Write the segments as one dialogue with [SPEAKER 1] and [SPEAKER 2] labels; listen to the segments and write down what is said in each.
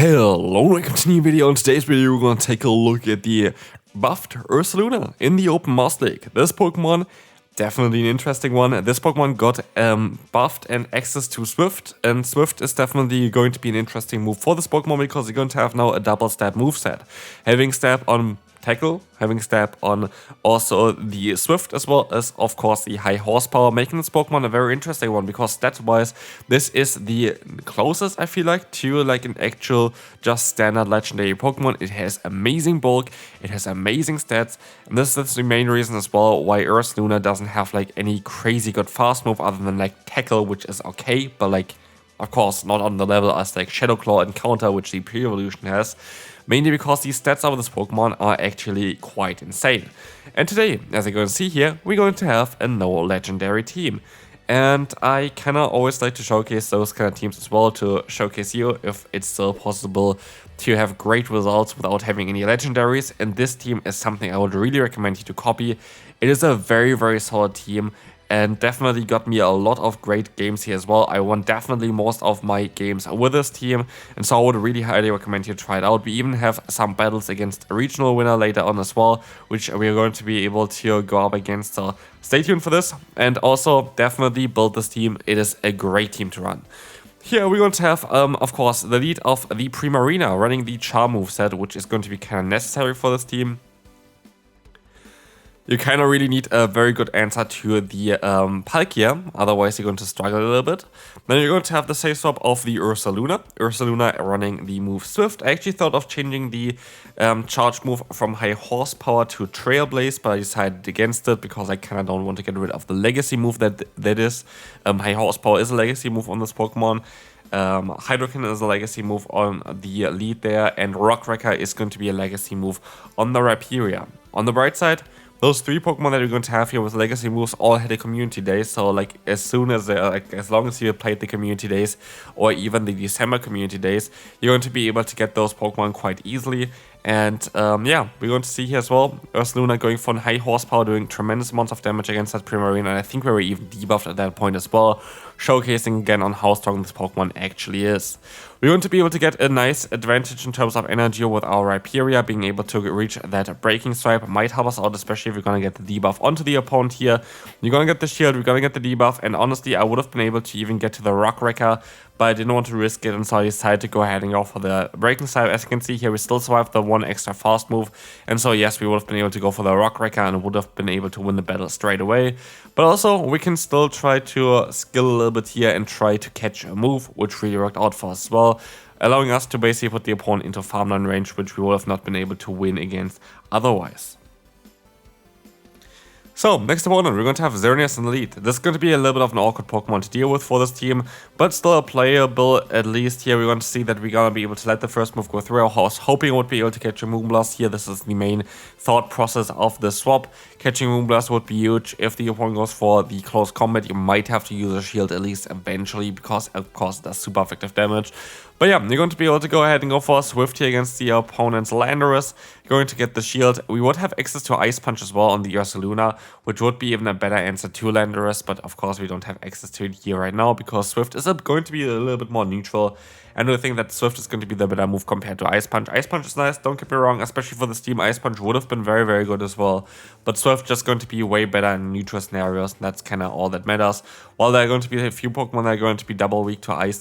[SPEAKER 1] Hello, welcome to a new video. In today's video, we're going to take a look at the buffed Ursaluna in the Open Master League. This Pokemon, definitely an interesting one. This Pokemon got buffed and access to Swift, and Swift is definitely going to be an interesting move for this Pokemon because you're going to have now a double stab moveset. Having stab on Tackle, having stab on also the Swift, as well as of course the high horsepower, making this Pokemon a very interesting one because stats wise this is the closest I feel like to like an actual just standard legendary Pokemon. It has amazing bulk, it has amazing stats, and this is the main reason as well why Ursaluna doesn't have like any crazy good fast move other than like Tackle, which is okay, but like of course not on the level as like Shadow Claw and Counter, which the pre-evolution has. Mainly because the stats of this Pokemon are actually quite insane. And today, as you're going to see here, we're going to have a no legendary team. And I kinda always like to showcase those kind of teams as well, to showcase you if it's still possible to have great results without having any legendaries. And this team is something I would really recommend you to copy. It is a very solid team, and definitely got me a lot of great games here as well. I won definitely most of my games with this team, and so I would really highly recommend you try it out. We even have some battles against a regional winner later on as well, which we are going to be able to go up against, so stay tuned for this. And also definitely build this team, it is a great team to run. Here we're going to have, of course, the lead of the Primarina running the Charm moveset, which is going to be kind of necessary for this team. You kind of really need a very good answer to the Palkia, otherwise you're going to struggle a little bit. Then you're going to have the safe swap of the Ursaluna. Ursaluna running the move Swift. I actually thought of changing the charge move from high horsepower to Trailblaze, but I decided against it because I kind of don't want to get rid of the legacy move that is. High horsepower is a legacy move on this Pokemon. Hydrokin is a legacy move on the lead there, and Rock Wrecker is going to be a legacy move on the Rhyperior. On the bright side, those three Pokemon that we're going to have here with legacy moves all had a community day, so like as soon as as long as you played the community days or even the December community days, you're going to be able to get those Pokemon quite easily. And yeah, we're going to see here as well Ursaluna going for high horsepower, doing tremendous amounts of damage against that Primarina, and I think we were even debuffed at that point as well, showcasing again on how strong this Pokemon actually is. We're going to be able to get a nice advantage in terms of energy with our Rhyperior. Being able to reach that Breaking Stripe might help us out, especially if we're going to get the debuff onto the opponent here. You're going to get the shield, we're going to get the debuff, and honestly I would have been able to even get to the Rock Wrecker, but I didn't want to risk it, and so I decided to go ahead and go for the Breaking Stripe. As you can see here, we still survived the one extra fast move, and so yes, we would have been able to go for the Rock Wrecker and would have been able to win the battle straight away. But also, we can still try to skill a little bit here and try to catch a move, which really worked out for us as well, allowing us to basically put the opponent into farmland range, which we would have not been able to win against otherwise. So, next opponent, we're going to have Xerneas in the lead. This is going to be a little bit of an awkward Pokemon to deal with for this team, but still a playable. At least here we're going to see that we're going to be able to let the first move go through. I was hoping I would be able to catch a Moonblast here. This is the main thought process of the swap. Catching Moonblast would be huge. If the opponent goes for the close combat, you might have to use a shield at least eventually, because of course it does super effective damage. But yeah, you're going to be able to go ahead and go for a Swift here against the opponent's Landorus. You're going to get the shield. We would have access to Ice Punch as well on the Ursaluna, which would be even a better answer to Landorus, but of course we don't have access to it here right now because Swift is going to be a little bit more neutral. And I think that Swift is going to be the better move compared to Ice Punch. Ice Punch is nice, don't get me wrong, especially for this team. Ice Punch would have been very good as well. But Swift just going to be way better in neutral scenarios, and that's kind of all that matters. While there are going to be a few Pokemon that are going to be double weak to ice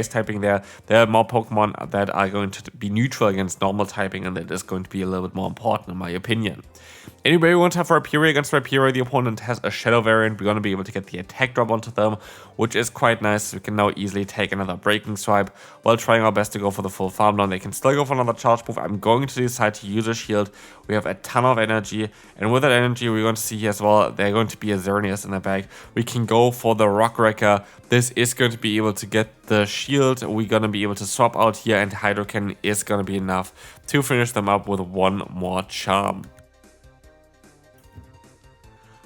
[SPEAKER 1] typing there are more Pokemon that are going to be neutral against normal typing, and that is going to be a little bit more important in my opinion. Anyway, we want to have Rhyperior against Rhyperior. The opponent has a Shadow variant. We're going to be able to get the attack drop onto them, which is quite nice. We can now easily take another Breaking Stripe while trying our best to go for the full farm down. They can still go for another charge move. I'm going to decide to use a shield. We have a ton of energy, and with that energy, we're going to see here as well, they're going to be a Xerneas in the back. We can go for the Rock Wrecker. This is going to be able to get the shield. We're going to be able to swap out here, and Hydrokin is going to be enough to finish them up with one more charm.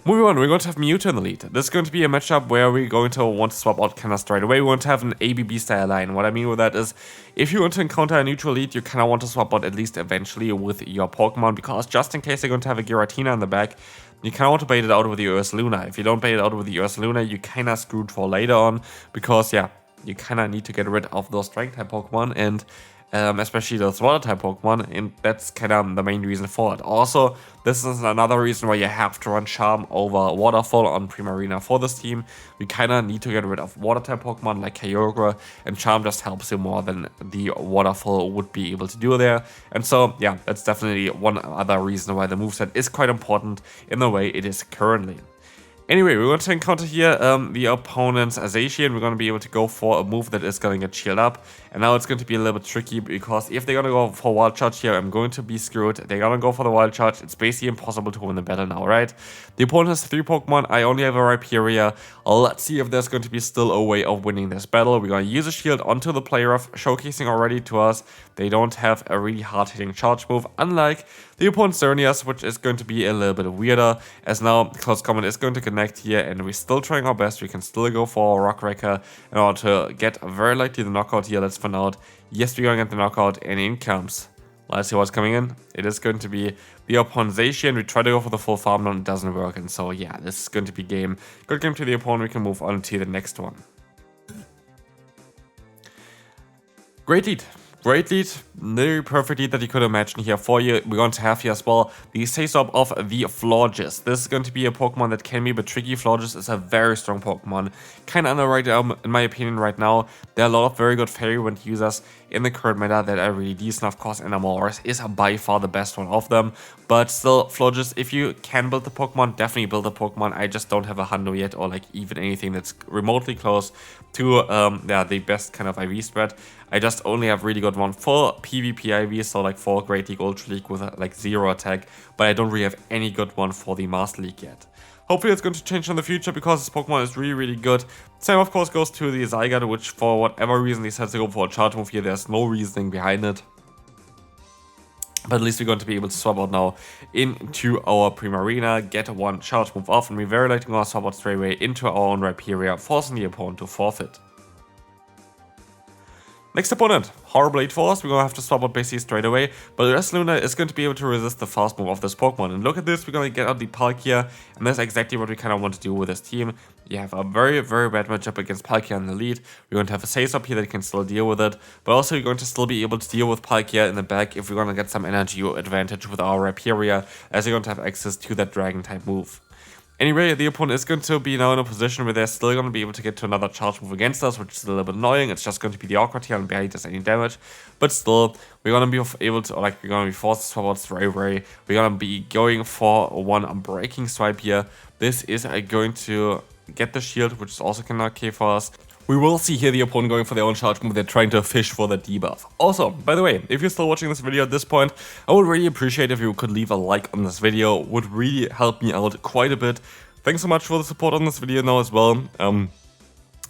[SPEAKER 1] Moving on, we're going to have Mewtwo in the lead. This is going to be a matchup where we're going to want to swap out kind of straight away. We want to have an ABB style line. What I mean with that is, if you want to encounter a neutral lead, you kind of want to swap out at least eventually with your Pokemon, because just in case you're going to have a Giratina in the back, you kind of want to bait it out with the Ursaluna. If you don't bait it out with the Ursaluna, you kind of screwed for later on, because yeah, you kind of need to get rid of those strength type Pokemon, and especially those water-type Pokemon, and that's kind of the main reason for it. Also, this is another reason why you have to run Charm over Waterfall on Primarina for this team. We kind of need to get rid of water-type Pokemon like Kyogre, and Charm just helps you more than the Waterfall would be able to do there. And so, yeah, that's definitely one other reason why the moveset is quite important in the way it is currently. Anyway, we're going to encounter here the opponent's Zacian. We're going to be able to go for a move that is going to get shielded up. And now it's going to be a little bit tricky because if they're going to go for Wild Charge here, I'm going to be screwed. They're going to go for the Wild Charge. It's basically impossible to win the battle now, right? The opponent has 3 Pokemon. I only have a Rhyperior. Let's see if there's going to be still a way of winning this battle. We're going to use a shield onto the player of showcasing already to us. They don't have a really hard-hitting charge move, unlike the opponent's Xerneas, which is going to be a little bit weirder, as now Close Combat is going to connect here, and we're still trying our best. We can still go for a Rock Wrecker in order to get very likely the knockout here. Let's find out. Yes, we're going to get the knockout, and in comes. Let's see what's coming in. It is going to be the opponent Zacian. We try to go for the full farm down, it doesn't work, and so yeah, this is going to be game. Good game to the opponent. We can move on to the next one. Great lead. Great lead, very perfect lead that you could imagine here for you. We're going to have here as well the Say-Stop of the Florges. This is going to be a Pokemon that can be a bit tricky. Florges is a very strong Pokemon. Kind of underrated in my opinion right now. There are a lot of very good Fairy Wind users in the current meta that are really decent. Of course, Enamorus is by far the best one of them. But still, Florges, if you can build the Pokemon, definitely build the Pokemon. I just don't have a Hundo yet, or like even anything that's remotely close to the best kind of IV spread. I just only have really good one for PvP IV, so like for Great League, Ultra League with like 0 attack, but I don't really have any good one for the Master League yet. Hopefully it's going to change in the future because this Pokemon is really, really good. Same of course goes to the Zygarde, which for whatever reason decides to go for a charge move here. There's no reasoning behind it. But at least we're going to be able to swap out now into our Primarina, get one charge move off, and we're very likely going to swap out straight away into our own Rhyperior, forcing the opponent to forfeit. Next opponent, Horrible Force. We're going to have to swap out basically straight away, but Ursaluna is going to be able to resist the fast move of this Pokemon. And look at this, we're going to get out the Palkia, and that's exactly what we kind of want to do with this team. You have a very, very bad matchup against Palkia in the lead. We're going to have a Say-Stop here that can still deal with it, but also you're going to still be able to deal with Palkia in the back if we're going to get some energy advantage with our Rhyperior, as you're going to have access to that Dragon-type move. Anyway, the opponent is going to be now in a position where they're still going to be able to get to another charge move against us, which is a little bit annoying. It's just going to be the awkward here and barely does any damage. But still, we're going to be able to, or like, we're going to be forced to swap out straight away. We're going to be going for one Breaking Swipe here. This is going to get the shield, which is also kind of okay for us. We will see here the opponent going for their own charge move. They're trying to fish for the debuff. Also, by the way, if you're still watching this video at this point, I would really appreciate if you could leave a like on this video. It would really help me out quite a bit. Thanks so much for the support on this video now as well.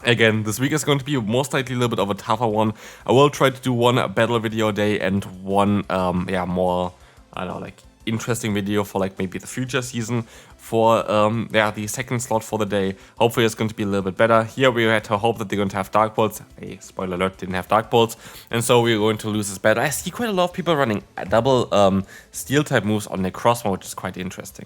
[SPEAKER 1] Again, this week is going to be most likely a little bit of a tougher one. I will try to do one battle video a day and one, more, I don't know, like interesting video for like maybe the future season for the second slot for the day. Hopefully it's going to be a little bit better. Here we had to hope that they're going to have Dark Bolts. Hey, spoiler alert, didn't have Dark Bolts, and so we're going to lose this battle. I see quite a lot of people running double steel type moves on Necrozma, which is quite interesting.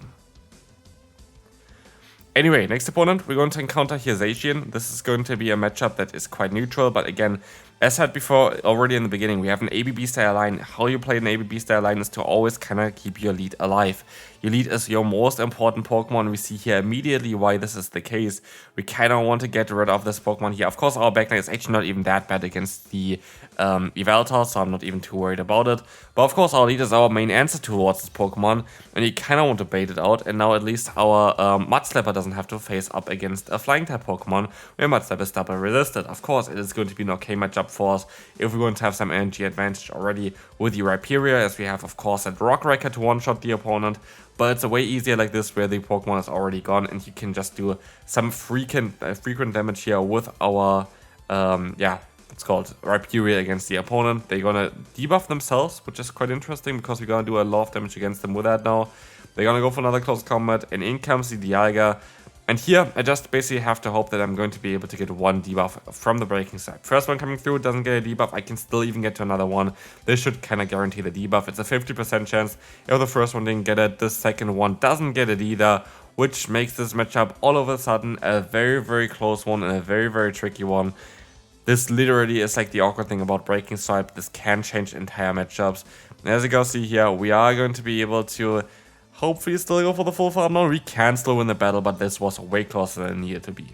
[SPEAKER 1] Anyway, next opponent, we're going to encounter here Zacian. This is going to be a matchup that is quite neutral, but again, as said before, already in the beginning, we have an ABB style line. How you play an ABB style line is to always kind of keep your lead alive. Your lead is your most important Pokemon. We see here immediately why this is the case. We kind of want to get rid of this Pokemon here. Of course, our backline is actually not even that bad against the Yveltal, so I'm not even too worried about it. But of course, our lead is our main answer towards this Pokemon, and you kind of want to bait it out. And now at least our Mudslapper doesn't have to face up against a flying type Pokemon, where Mudslapper is double resisted. Of course, it is going to be an okay matchup for us if we're going to have some energy advantage already with the Rhyperior, as we have, of course, that Rock Wrecker to one-shot the opponent. But it's a way easier like this where the Pokemon is already gone and you can just do some frequent damage here with our, it's called Rhyperior against the opponent. They're gonna debuff themselves, which is quite interesting because we're gonna do a lot of damage against them with that now. They're gonna go for another close combat, and in comes the Dialga. And here, I just basically have to hope that I'm going to be able to get one debuff from the Breaking side. First one coming through doesn't get a debuff, I can still even get to another one. This should kind of guarantee the debuff. It's a 50% chance if the first one didn't get it, the second one doesn't get it either, which makes this matchup all of a sudden a very, very close one and a very, very tricky one. This literally is like the awkward thing about Breaking Swipe. This can change entire matchups. And as you can see here, we are going to be able to hopefully still go for the full farm. No, we can still win the battle, but this was way closer than it needed to be.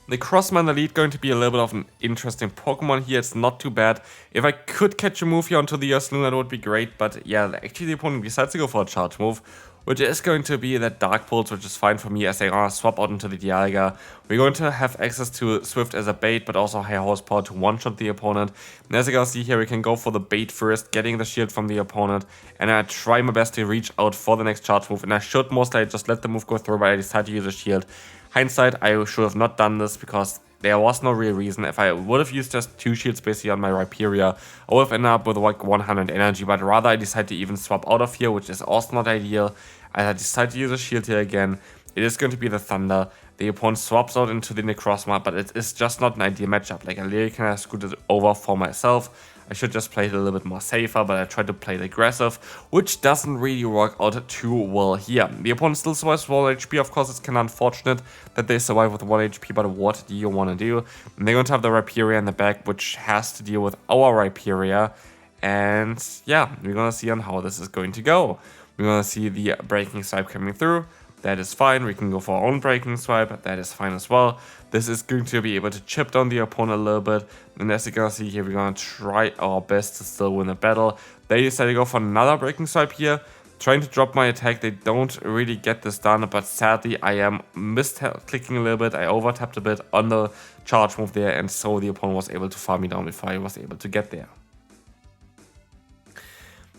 [SPEAKER 1] Necrozma in the lead, going to be a little bit of an interesting Pokemon here. It's not too bad. If I could catch a move here onto the Ursaluna, that would be great. But yeah, actually the opponent decides to go for a charge move, which is going to be that Dark Pulse, which is fine for me as I swap out into the Dialga. We're going to have access to Swift as a bait, but also high horsepower to one-shot the opponent. And as you can see here, we can go for the bait first, getting the shield from the opponent. And I try my best to reach out for the next charge move. And I should most likely just let the move go through, but I decide to use a shield. Hindsight, I should have not done this because there was no real reason. If I would have used just 2 shields basically on my Rhyperior, I would have ended up with like 100 energy, but rather I decided to even swap out of here, which is also not ideal. I decided to use a shield here again. It is going to be the Thunder. The opponent swaps out into the Necrozma, but it is just not an ideal matchup. Like I literally kind of screwed it over for myself. I should just play it a little bit more safer, but I tried to play it aggressive, which doesn't really work out too well here. The opponent still survives with 1 HP. Of course, it's kind of unfortunate that they survive with 1 HP, but what do you want to do? And they're going to have the Rhyperior in the back, which has to deal with our Rhyperior. And yeah, we're going to see on how this is going to go. We're going to see the Breaking Swipe coming through. That is fine. We can go for our own Breaking Swipe. That is fine as well. This is going to be able to chip down the opponent a little bit. And as you can see here, we're going to try our best to still win the battle. They decide to go for another Breaking Swipe here. Trying to drop my attack. They don't really get this done. But sadly, I am misclicking a little bit. I over-tapped a bit on the charge move there. And so the opponent was able to farm me down before I was able to get there.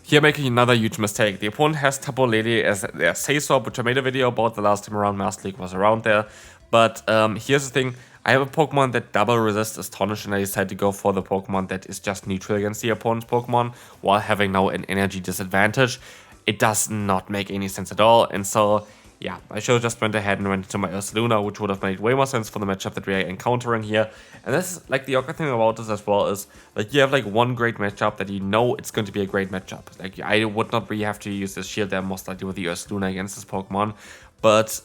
[SPEAKER 1] Here making another huge mistake. The opponent has Tapu Lele as their Say Swap, which I made a video about the last time around. Master League was around there. But here's the thing. I have a Pokemon that double resists Astonish, and I decided to go for the Pokemon that is just neutral against the opponent's Pokemon while having now an energy disadvantage. It does not make any sense at all. And so, yeah, I should have just went ahead and went into my Ursaluna, which would have made way more sense for the matchup that we are encountering here. And this is, like, the awkward thing about this as well is, like, you have, like, one great matchup that you know it's going to be a great matchup. Like, I would not really have to use this shield there, most likely with the Ursaluna against this Pokemon. But,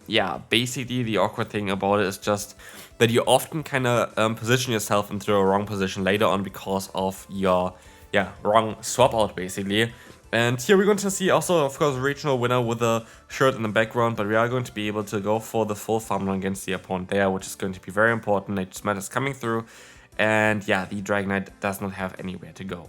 [SPEAKER 1] yeah, basically the awkward thing about it is just that you often kind of position yourself into a wrong position later on because of your, wrong swap out, basically. And here we're going to see also, of course, a regional winner with a shirt in the background, but we are going to be able to go for the full farm run against the opponent there, which is going to be very important. Nature's is coming through, and yeah, the Dragonite does not have anywhere to go.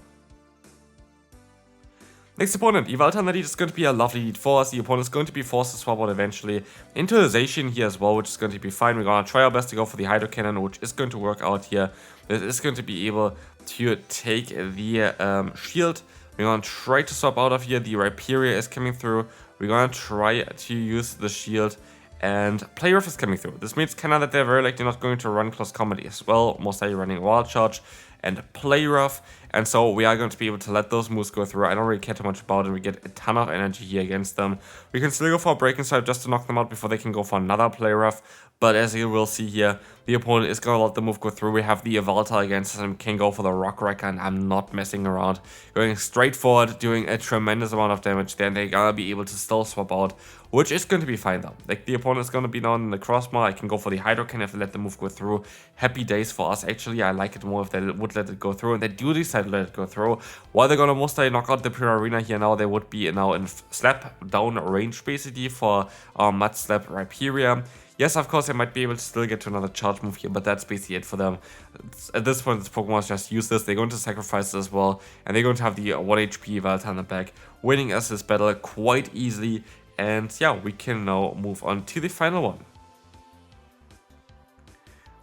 [SPEAKER 1] Next opponent, Yveltal in the lead is going to be a lovely lead for us. The opponent is going to be forced to swap out eventually into the Zacian here as well, which is going to be fine. We're going to try our best to go for the Hydro Cannon, which is going to work out here. This is going to be able to take the shield. We're going to try to swap out of here. The Rhyperior is coming through. We're going to try to use the shield. And Play Rough is coming through. This means kind of that they're very likely not going to run close combat as well. Most likely running Wild Charge and Play Rough. And so we are going to be able to let those moves go through. I don't really care too much about it. We get a ton of energy here against them. We can still go for a Breaking Swipe just to knock them out before they can go for another Play Rough. But as you will see here, the opponent is going to let the move go through. We have the Yveltal against us and can go for the Rock Wrecker, and I'm not messing around. Going straight forward, doing a tremendous amount of damage there, and they're going to be able to still swap out, which is going to be fine though. Like, the opponent is going to be now in the Necrozma. I can go for the Hydro Cannon if they let the move go through. Happy days for us, actually. I like it more if they would let it go through, and they do decide to let it go through. While they're going to most likely knock out the Primarina here now, they would be now in slap down range basically for Mud Slap Rhyperior. Yes, of course, they might be able to still get to another charge move here, but that's basically it for them. At this point, this Pokemon is just use this. They're going to sacrifice it as well, and they're going to have the 1 HP Yveltal in the back, winning us this battle quite easily. And yeah, we can now move on to the final one.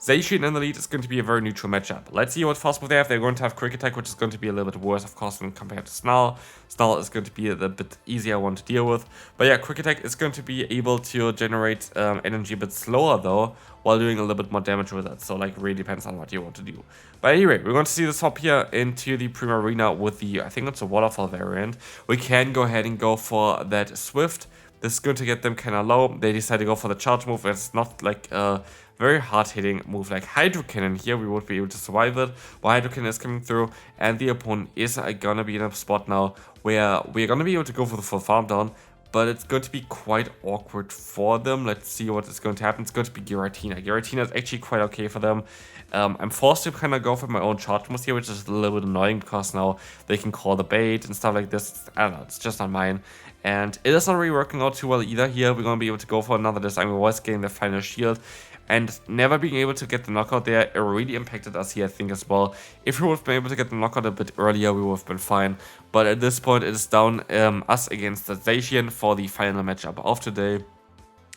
[SPEAKER 1] Zacian in the lead is going to be a very neutral matchup. Let's see what fast move they have. They're going to have Quick Attack, which is going to be a little bit worse, of course, when compared to Snarl. Snarl is going to be a bit easier one to deal with. But yeah, Quick Attack is going to be able to generate energy a bit slower, though, while doing a little bit more damage with it. So, like, really depends on what you want to do. But anyway, we're going to see this hop here into the Primarina with the, I think it's a Waterfall variant. We can go ahead and go for that Swift. This is going to get them kind of low. They decide to go for the charge move. It's not like a very hard-hitting move like Hydro Cannon here. We would be able to survive it. While Hydro Cannon is coming through, and the opponent is going to be in a spot now where we're going to be able to go for the full farm down. but it's going to be quite awkward for them. Let's see what is going to happen. It's going to be Giratina. Giratina is actually quite okay for them. I'm forced to kind of go for my own short moves here, which is a little bit annoying because now they can call the bait and stuff like this. I don't know, it's just not mine. And it is not really working out too well either here. We're going to be able to go for another design. We was getting the final shield. And never being able to get the knockout there, it really impacted us here, I think, as well. If we would have been able to get the knockout a bit earlier, we would have been fine. But at this point, it is down us against the Zacian for the final matchup of today.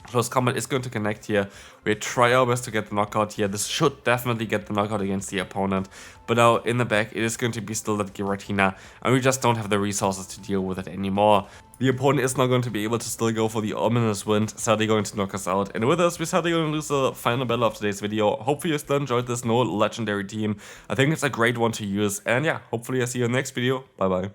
[SPEAKER 1] Close Combat is going to connect here. We try our best to get the knockout here. This should definitely get the knockout against the opponent. But now in the back, it is going to be still that Giratina. And we just don't have the resources to deal with it anymore. The opponent is now going to be able to still go for the ominous wind. Sadly going to knock us out. And with us, we're sadly going to lose the final battle of today's video. Hopefully you still enjoyed this no legendary team. I think it's a great one to use. And yeah, hopefully I see you in the next video. Bye bye.